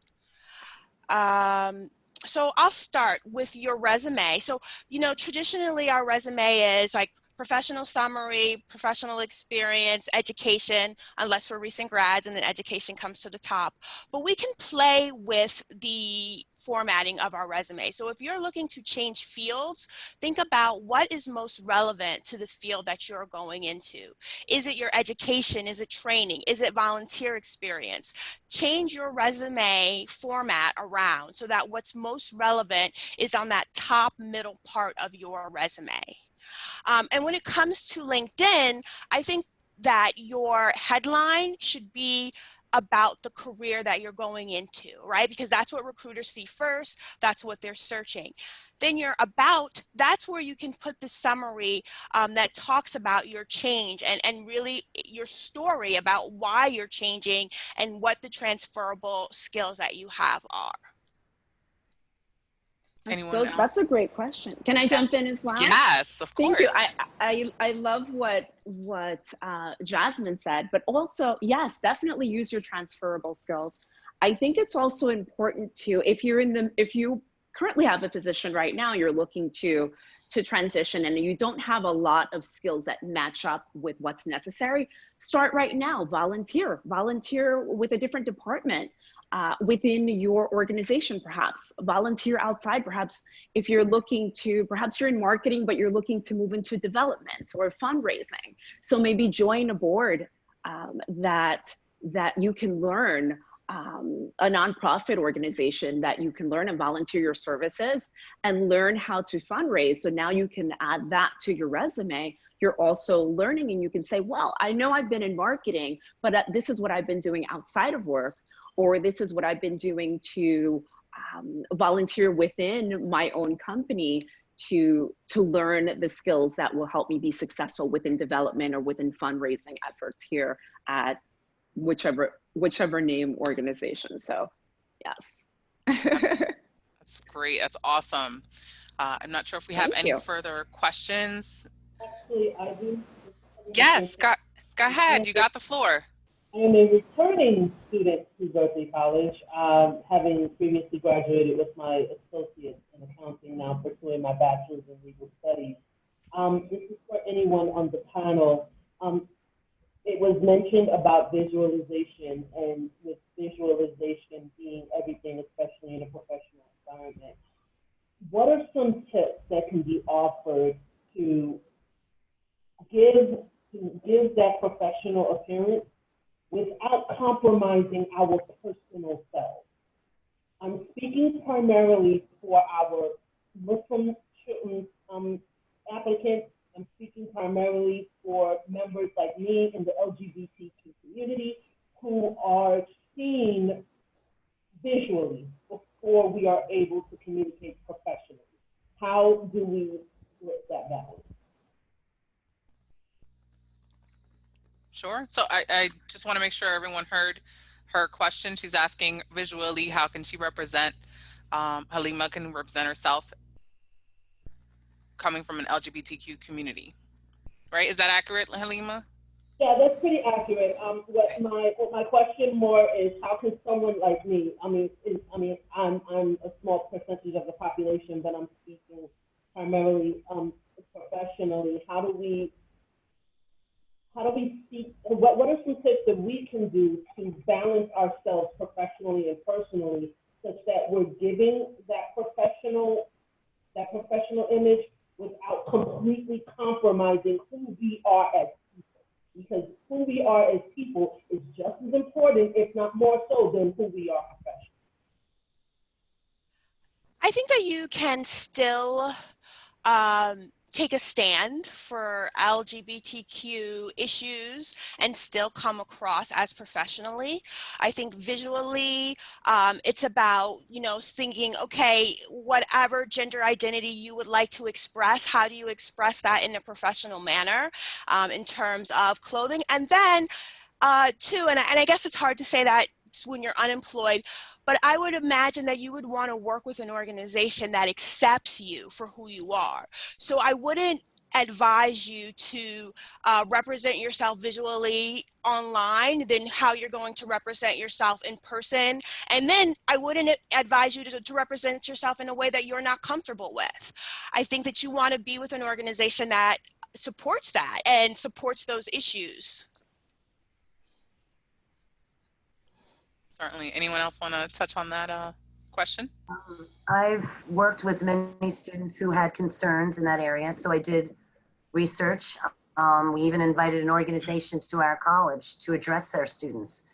So I'll start with your resume. So, you know, traditionally our resume is like professional summary, professional experience, education, unless we're recent grads and then education comes to the top. But we can play with the formatting of our resume. So if you're looking to change fields, think about what is most relevant to the field that you're going into. Is it your education? Is it training? Is it volunteer experience? Change your resume format around so that what's most relevant is on that top middle part of your resume. And when it comes to LinkedIn, I think that your headline should be about the career that you're going into, right? Because that's what recruiters see first. That's what they're searching. Then your about, that's where you can put the summary that talks about your change and really your story about why you're changing and what the transferable skills that you have are. Anyone else? That's a great question. Can I jump in as well? Yes, of course. Thank you. I love what Jasmine said, but also, yes, definitely use your transferable skills. I think it's also important to, if you currently have a position right now, you're looking to transition and you don't have a lot of skills that match up with what's necessary, start right now. Volunteer with a different department. Within your organization, perhaps volunteer outside. Perhaps if you're looking to, perhaps you're in marketing, but you're looking to move into development or fundraising. So maybe join a board that you can learn, a nonprofit organization that you can learn and volunteer your services and learn how to fundraise. So now you can add that to your resume. You're also learning and you can say, well, I know I've been in marketing, but this is what I've been doing outside of work. Or this is what I've been doing to volunteer within my own company to learn the skills that will help me be successful within development or within fundraising efforts here at whichever name organization. So, yes. That's great. That's awesome. I'm not sure if we have any further questions. Actually, I do. Yes, go ahead. You got the floor. I am a returning student to Berkeley College, having previously graduated with my associate in accounting, now pursuing my bachelor's in legal studies. This is for anyone on the panel. It was mentioned about visualization, and with visualization being everything, especially in a professional environment. What are some tips that can be offered to give that professional appearance without compromising our personal selves? I'm speaking primarily for our Muslim applicants. I'm speaking primarily for members like me in the LGBTQ community who are seen visually before we are So I just want to make sure everyone heard her question. She's asking visually, how can she represent, Halima can represent herself coming from an LGBTQ community, right? Is that accurate, Halima? Yeah, that's pretty accurate. What my question more is, how can someone like me? I'm a small percentage of the population, but I'm speaking primarily professionally. How do we speak? What are some tips that we can do to balance ourselves professionally and personally, such that we're giving that professional image without completely compromising who we are as people? Because who we are as people is just as important, if not more so, than who we are professionally. I think that you can still take a stand for LGBTQ issues and still come across as professionally. I think visually, it's about, thinking, okay, whatever gender identity you would like to express, how do you express that in a professional manner, in terms of clothing? And then, too, and I guess it's hard to say that when you're unemployed, but I would imagine that you would want to work with an organization that accepts you for who you are. So I wouldn't advise you to represent yourself visually online than how you're going to represent yourself in person. And then I wouldn't advise you to represent yourself in a way that you're not comfortable with. I think that you want to be with an organization that supports that and supports those issues. Certainly. Anyone else want to touch on that question? I've worked with many students who had concerns in that area, so I did research. We even invited an organization to our college to address their students.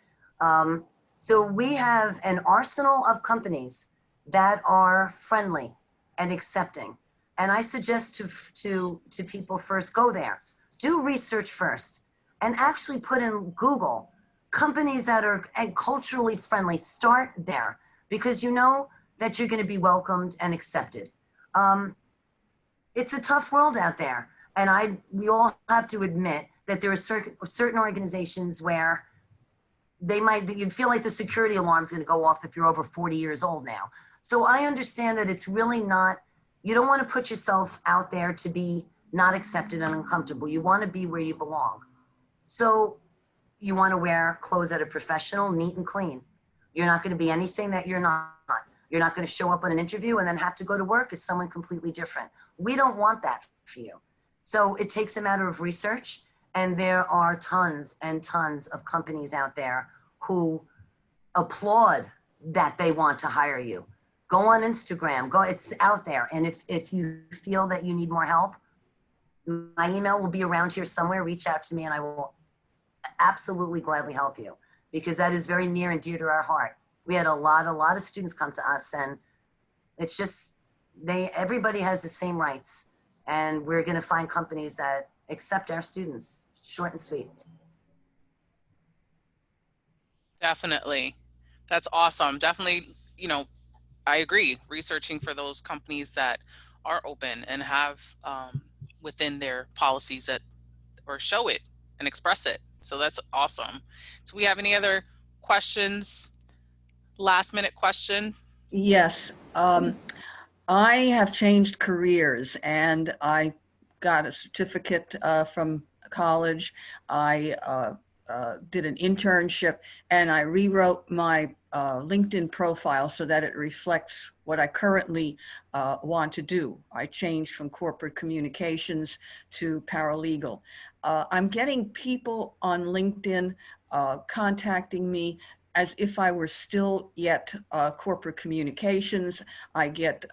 So we have an arsenal of companies that are friendly and accepting. And I suggest to people, first go there, do research first, and actually put in Google companies that are culturally friendly. Start there, because you know that you're going to be welcomed and accepted. It's a tough world out there, and we all have to admit that there are certain organizations where you feel like the security alarm is going to go off if you're over 40 years old now. So I understand that it's really not, you don't want to put yourself out there to be not accepted and uncomfortable. You want to be where you belong. So you want to wear clothes that are professional, neat and clean. You're not going to be anything that you're not. You're not going to show up on an interview and then have to go to work as someone completely different. We don't want that for you. So it takes a matter of research, and there are tons and tons of companies out there who applaud that they want to hire you. Go on Instagram, it's out there. And if you feel that you need more help, my email will be around here somewhere. Reach out to me and I will absolutely gladly help you, because that is very near and dear to our heart. We had a lot of students come to us, and it's just, everybody has the same rights, and we're going to find companies that accept our students. Short and sweet. Definitely. That's awesome. Definitely, I agree. Researching for those companies that are open and have within their policies or show it and express it. So that's awesome. Do we have any other questions? Last minute question. Yes. I have changed careers, and I got a certificate from college. I did an internship, and I rewrote my LinkedIn profile so that it reflects what I currently want to do. I changed from corporate communications to paralegal. I'm getting people on LinkedIn contacting me as if I were still yet corporate communications. I get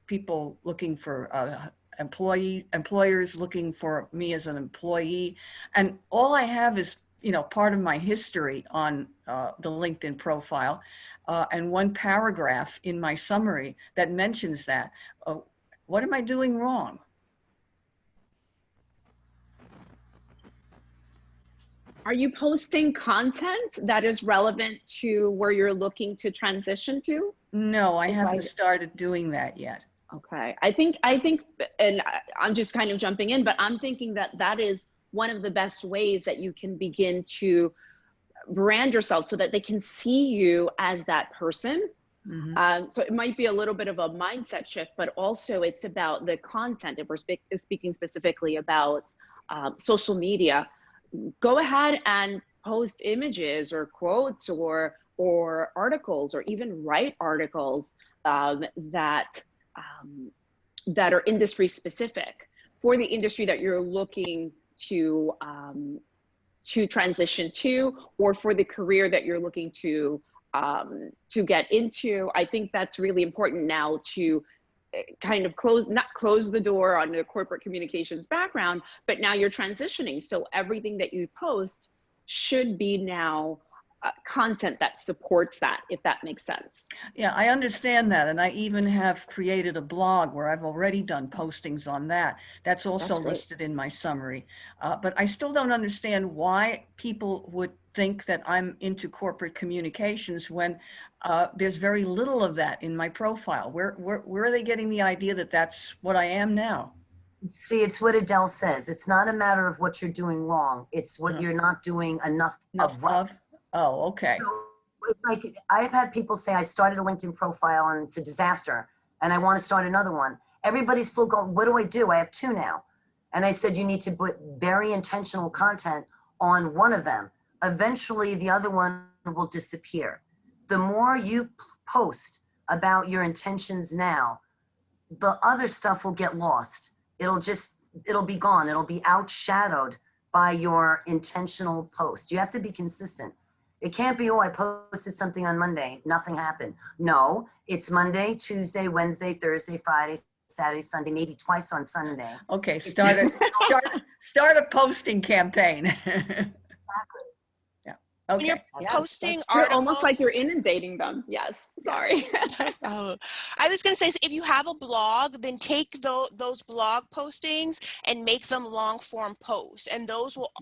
people looking for employers looking for me as an employee. And all I have is, part of my history on the LinkedIn profile, and one paragraph in my summary that mentions that. What am I doing wrong? Are you posting content that is relevant to where you're looking to transition to? No, I haven't started doing that yet. Okay. I think, and I'm just kind of jumping in, but I'm thinking that is one of the best ways that you can begin to brand yourself so that they can see you as that person. So it might be a little bit of a mindset shift, but also it's about the content. If we're speaking specifically about social media, go ahead and post images or quotes or articles, or even write articles that are industry specific for the industry that you're looking to transition to, or for the career that you're looking to get into. I think that's really important now to kind of not close the door on the corporate communications background, but now you're transitioning. So everything that you post should be now content that supports that, if that makes sense. Yeah, I understand that. And I even have created a blog where I've already done postings on that. That's also listed in my summary. But I still don't understand why people would think that I'm into corporate communications when there's very little of that in my profile. Where are they getting the idea that that's what I am now? See, it's what Adele says. It's not a matter of what you're doing wrong. It's what you're not doing enough of right. Oh, okay. So it's like, I've had people say, I started a LinkedIn profile and it's a disaster and I want to start another one. Everybody's still going, what do I do? I have two now. And I said, you need to put very intentional content on one of them. Eventually the other one will disappear. The more you post about your intentions now, the other stuff will get lost. It'll be gone. It'll be outshadowed by your intentional post. You have to be consistent. It can't be, oh, I posted something on Monday, nothing happened. No, it's Monday, Tuesday, Wednesday, Thursday, Friday, Saturday, Sunday, maybe twice on Sunday. Okay, start a posting campaign. Exactly. Yeah. Okay. When you're posting You're articles, almost like you're inundating them. Yes. Sorry. Oh, I was going to say, if you have a blog, then take those blog postings and make them long form posts, and those will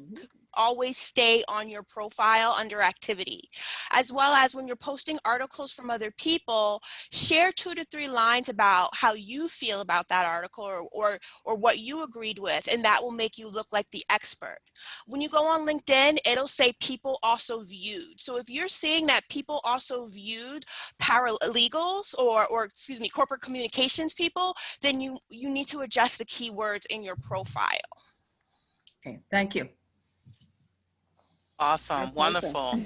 always stay on your profile under activity. As well as when you're posting articles from other people, share 2 to 3 lines about how you feel about that article, or what you agreed with, and that will make you look like the expert. When you go on LinkedIn, it'll say people also viewed. So if you're seeing that people also viewed paralegals or excuse me, corporate communications people, then you need to adjust the keywords in your profile. Okay, thank you. Awesome. Wonderful.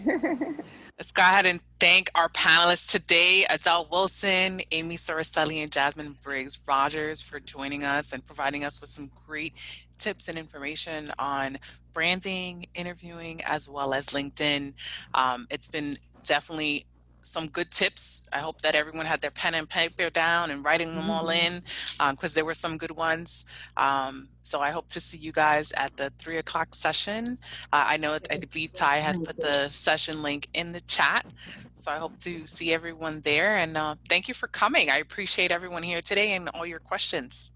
Let's go ahead and thank our panelists today, Adele Wilson, Amy Soroselli, and Jasmine Briggs Rogers, for joining us and providing us with some great tips and information on branding, interviewing, as well as LinkedIn. It's been definitely some good tips. I hope that everyone had their pen and paper down and writing them all in, because there were some good ones. So I hope to see you guys at the 3 o'clock session. I believe Ty has put the session link in the chat. So I hope to see everyone there, and thank you for coming. I appreciate everyone here today and all your questions.